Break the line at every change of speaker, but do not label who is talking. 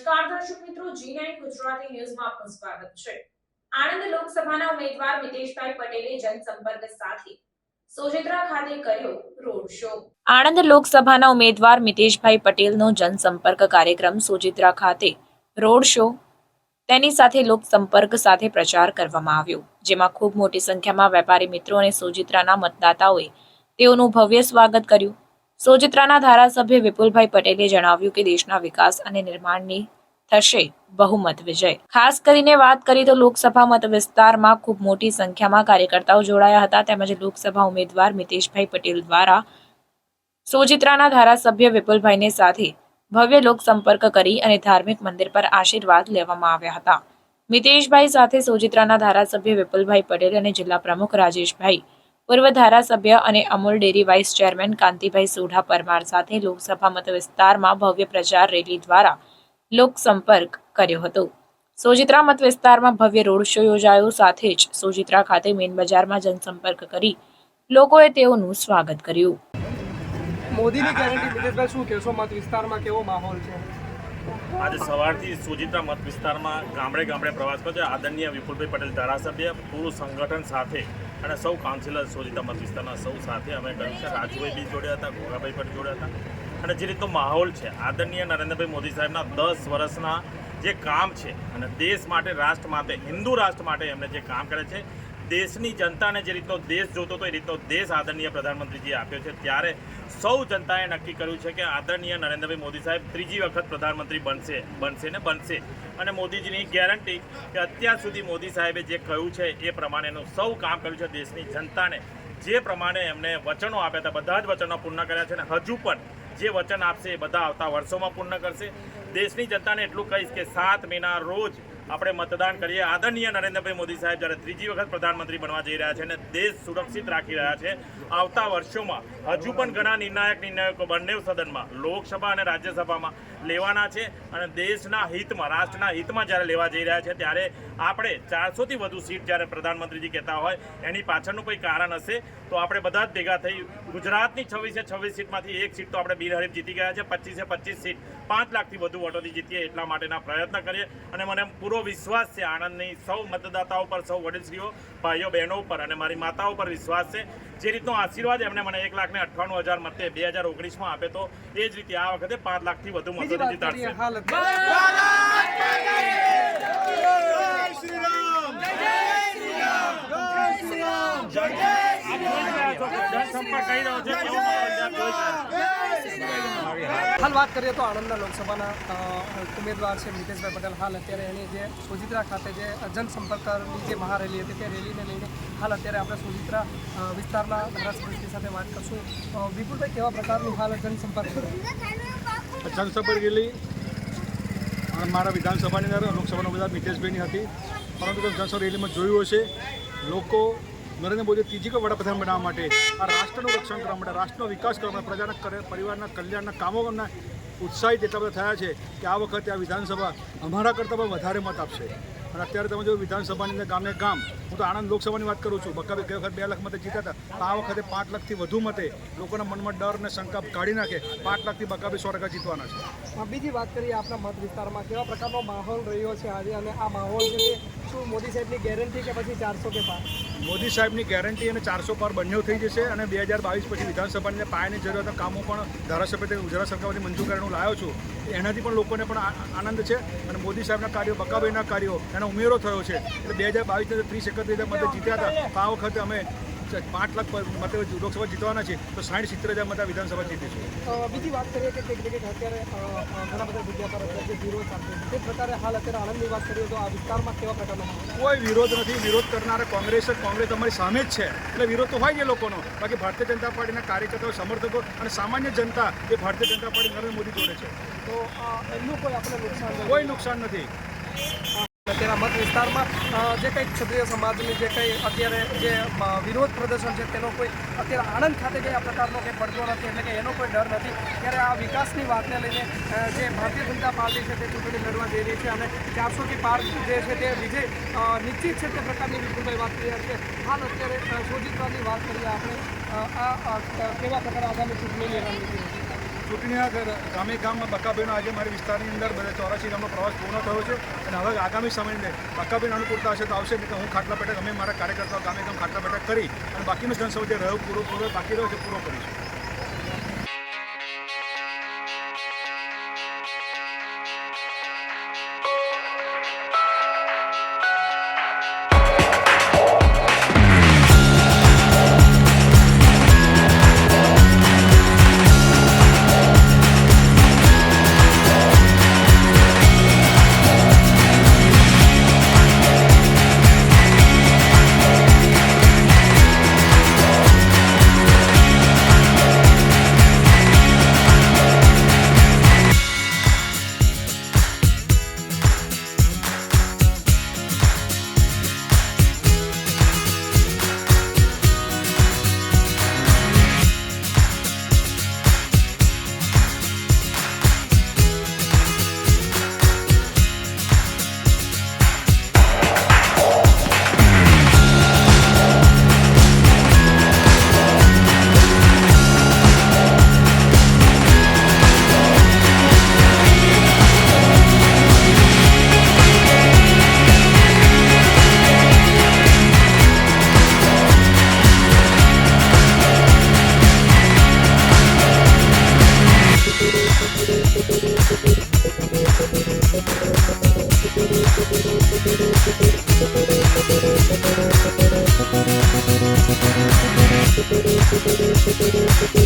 નમસ્કાર દર્શક મિત્રો, G9 ગુજરાતી ન્યૂઝમાં આપનું સ્વાગત છે। આણંદ લોકસભાના ઉમેદવાર મિતેશભાઈ પટેલે જનસંપર્ક સાથે સોજિત્રા ખાતે કર્યો રોડ શો। આણંદ લોકસભાના ઉમેદવાર મિતેશભાઈ પટેલનો જનસંપર્ક કાર્યક્રમ સોજિત્રા ખાતે રોડ શો તેની સાથે લોકસંપર્ક સાથે પ્રચાર કરવામાં આવ્યો, જેમાં ખૂબ મોટી સંખ્યામાં વેપારી મિત્રો અને સોજિત્રાના મતદાતાઓએ તેઓનું ભવ્ય સ્વાગત કર્યું। સોજિત્રાના ધારાસભ્ય વિપુલભાઈ પટેલે જણાવ્યું કે દેશના વિકાસ અને નિર્માણની થશે બહુમત વિજય। ખાસ કરીને વાત કરી તો લોકસભા મત વિસ્તારમાં ખૂબ મોટી સંખ્યામાં કાર્યકર્તાઓ જોડાયા હતા, તેમજ લોકસભા ઉમેદવાર મિતેશભાઈ પટેલ દ્વારા સોજિત્રાના ધારાસભ્ય વિપુલભાઈને સાથે ભવ્ય લોકસંપર્ક કરી અને ધાર્મિક મંદિર પર આશીર્વાદ લેવામાં આવ્યા હતા। મિતેશભાઈ સાથે સોજિત્રાના ધારાસભ્ય વિપુલભાઈ પટેલ અને જિલ્લા પ્રમુખ રાજેશભાઈ, પૂર્વ ધારાસભ્ય અને અમૂલ ડેરી વાઇસ ચેરમેન કાંતિભાઈ સોઢા પરમાર સાથે લોકસભા મત વિસ્તારમાં ભવ્ય પ્રચાર રેલી દ્વારા લોકસંપર્ક કર્યો હતો। સોજિત્રા મત વિસ્તારમાં ભવ્ય રોડ શો યોજાયો, સાથે જ સોજિત્રા ખાતે મેઇન બજારમાં જનસંપર્ક કરી લોકોએ તેઓનું સ્વાગત કર્યું।
મોદીની ગેરંટી મિતેશભાઈ, શું કહેશો? મત વિસ્તારમાં કેવો માહોલ છે?
આજે સવારથી સોજિત્રા મત વિસ્તારમાં ગામડે ગામડે પ્રવાસ કર્યો છે। આદરણીય વિપુલભાઈ પટેલ ધારાસભ્ય, પૂરું સંગઠન સાથે અને સૌ કાઉન્સિલર સોજિત્રા મત વિસ્તારના સૌ સાથે અમે કર્યું છે। રાજુભાઈ બી જોડ્યા હતા, ઘોઘાભાઈ પણ જોડ્યા હતા, અને જે રીતનો માહોલ છે, આદરણીય નરેન્દ્રભાઈ મોદી સાહેબના 10 વર્ષના જે કામ છે અને દેશ માટે, રાષ્ટ્ર માટે, હિન્દુ રાષ્ટ્ર માટે એમણે જે કામ કરે છે, દેશની જનતાને જે રીતનો દેશ જોતો હતો એ રીતનો દેશ આદરણીય પ્રધાનમંત્રીજીએ આપ્યો છે। ત્યારે સૌ જનતાએ નક્કી કર્યું છે કે આદરણીય નરેન્દ્રભાઈ મોદી સાહેબ ત્રીજી વખત પ્રધાનમંત્રી બનશે। અને મોદીજીની ગેરંટી કે અત્યાર સુધી મોદી સાહેબે જે કહ્યું છે એ પ્રમાણેનું સૌ કામ કર્યું છે। દેશની જનતાને જે પ્રમાણે એમને વચનો આપ્યા હતા, બધા જ વચનો પૂર્ણ કર્યા છે, અને હજુ પણ જે વચન આપશે એ બધા આવતા વર્ષોમાં પૂર્ણ કરશે। દેશની જનતાને એટલું કહીશ કે 7 મેના રોજ આપણે મતદાન કરીએ। આદરણીય નરેન્દ્રભાઈ મોદી સાહેબ જ્યારે ત્રીજી વખત પ્રધાનમંત્રી બનવા જઈ રહ્યા છે અને દેશ સુરક્ષિત રાખી રહ્યા છે, આવતા વર્ષોમાં હજુ પણ ઘણા નિર્ણાયકો બંને સદનમાં, લોકસભા અને રાજ્યસભામાં લેવાના છે, અને દેશના હિતમાં, રાષ્ટ્રના હિતમાં જ્યારે લેવા જઈ રહ્યા છે, ત્યારે આપણે 400થી વધુ સીટ જ્યારે પ્રધાનમંત્રીજી કહેતા હોય એની પાછળનું કોઈ કારણ હશે, તો આપણે બધા જ ભેગા થઈ ગુજરાતની 26 સીટમાંથી એક સીટ તો આપણે બિનહરીફ જીતી ગયા છે। 25 સીટ 5 લાખથી વધુ વોટોથી જીતીએ એટલા માટેના પ્રયત્ન કરીએ, અને મને પૂરો વિશ્વાસ છે આણંદની સૌ મતદાતાઓ પર, સૌ વડીલશ્રીઓ, ભાઈઓ બહેનો પર અને મારી માતાઓ પર વિશ્વાસ છે। જે રીતનો આશીર્વાદ એમને મને 1,98,000 મતે 2019માં આપે, તો એ જ રીતે આ વખતે 5 લાખથી વધુ મતોથી જીતાડશે।
હાલ વાત કરીએ તો આણંદના લોકસભાના ઉમેદવાર છે મિતેશભાઈ પટેલ, હાલ અત્યારે એની જે સોજિત્રા ખાતે જે જનસંપર્કની જે મહારેલી હતી તે રેલીને લઈને હાલ અત્યારે આપણે સોજિત્રા વિસ્તારના ધારાસભ્ય સાથે વાત કરશું। વિપુલભાઈ, કેવા પ્રકારની હાલ જનસંપર્ક
રેલી મારા વિધાનસભાની અંદર લોકસભાના ઉમેદવાર મિતેશભાઈની હતી, પરંતુ જનસંપર્ક રેલીમાં જોયું હશે લોકો નરેન્દ્ર મોદી ત્રીજી વખત વડાપ્રધાન બનાવવા માટે, આ રાષ્ટ્રનું રક્ષણ કરવા માટે, રાષ્ટ્રનો વિકાસ કરવા માટે, પ્રજાના પરિવારના કલ્યાણના કામોના ઉત્સાહિત એટલા બધા થયા છે કે આ વખતે આ વિધાનસભા અમારા કરતાં પણ વધારે મત આપશે। અને અત્યારે તમે જો વિધાનસભાની અંદર ગામે ગામ, હું તો આણંદ લોકસભાની વાત કરું છું, બકાબી ગઈ વખત 2 લાખ મતે જીતા હતા, તો આ વખતે 5 લાખથી વધુ મતે લોકોના મનમાં ડર અને શંકા કાઢી નાખે 5 લાખથી બકાબી 100% જીતવાના છે।
બીજી વાત કરીએ આપણા મત વિસ્તારમાં કેવા પ્રકારનો માહોલ રહ્યો છે આજે, અને આ માહોલ છે શું મોદી સાહેબની ગેરંટી કે પછી 400 કે પાર?
મોદી સાહેબની ગેરંટી અને 400 પાર બંને થઈ જશે, અને 2022 પછી વિધાનસભાની પાયાની જરૂરિયાતના કામો પણ ધારાસભ્ય ગુજરાત સરકારથી મંજૂર કરીને હું લાવ્યો છું, એનાથી પણ લોકોને પણ આનંદ છે। અને મોદી સાહેબના કાર્યો, બકાભાઈના કાર્યો, એનો ઉમેરો થયો છે, એટલે 2022 30-31 મતે જીત્યા હતા, તો આ વખતે અમે 5 લાખ મતે લોકસભા જીતવાના છે, તો 60-70 મતે વિધાનસભા જીતીશું।
બીજી વાત કરીએ કે કંઈક જગ્યાએ અત્યારે ઘણા બધા જગ્યા પર અત્યારે જે વિરોધ ચાલશે, તે પ્રકારે હાલ અત્યારે આણંદની વાત કરીએ તો આ વિસ્તારમાં કેવા પ્રકારનો?
કોઈ વિરોધ નથી, વિરોધ કરનારા કોંગ્રેસ અમારી સામે જ છે, એટલે વિરોધ તો હોય જ એ લોકોનો, બાકી ભારતીય જનતા પાર્ટીના કાર્યકર્તાઓ, સમર્થકો અને સામાન્ય જનતા એ ભારતીય જનતા પાર્ટી નરેન્દ્ર મોદી જોડે છે,
તો એમનું કોઈ આપણે નુકસાન?
કોઈ નુકસાન નથી।
અત્યારે મત વિસ્તારમાં જે કંઈ ક્ષત્રિય સમાજની જે કંઈ અત્યારે જે વિરોધ પ્રદર્શન છે તેનો કોઈ અત્યારે આણંદ ખાતે કંઈ આ પ્રકારનો કંઈ પડતો નથી, એટલે કે એનો કોઈ ડર નથી। ત્યારે આ વિકાસની વાતને લઈને જે ભારતીય જનતા પાર્ટી છે તે ચૂંટણી લડવા જઈ રહી છે, અને 400થી પાર જે છે તે વિજય નિશ્ચિત છે, તે પ્રકારની વિપુલભાઈ વાત કરી રહ્યા છે। હાલ અત્યારે સોજિત્રાની વાત કરીએ આપણે, આ કેવા પ્રકારે આગામી ચૂંટણીની રણનીતિ?
ચૂંટણીના ગામે ગામમાં બકાબેનો આજે મારી વિસ્તારની અંદર બધા 84 ગામનો પ્રવાસ પૂર્ણ થયો છે અને હવે આગામી સમયને બકાબેન અનુકૂળતા હશે તો આવશે, નહીં તો હું ખાટલા બેઠક અમે મારા કાર્યકર્તાઓ ગામે ગામ ખાટલા બેઠક કરી અને બાકીનો જનસમૂહ જે રહ્યો પૂરો બાકી રહ્યો છે પૂરો કરીશું.
Thank you.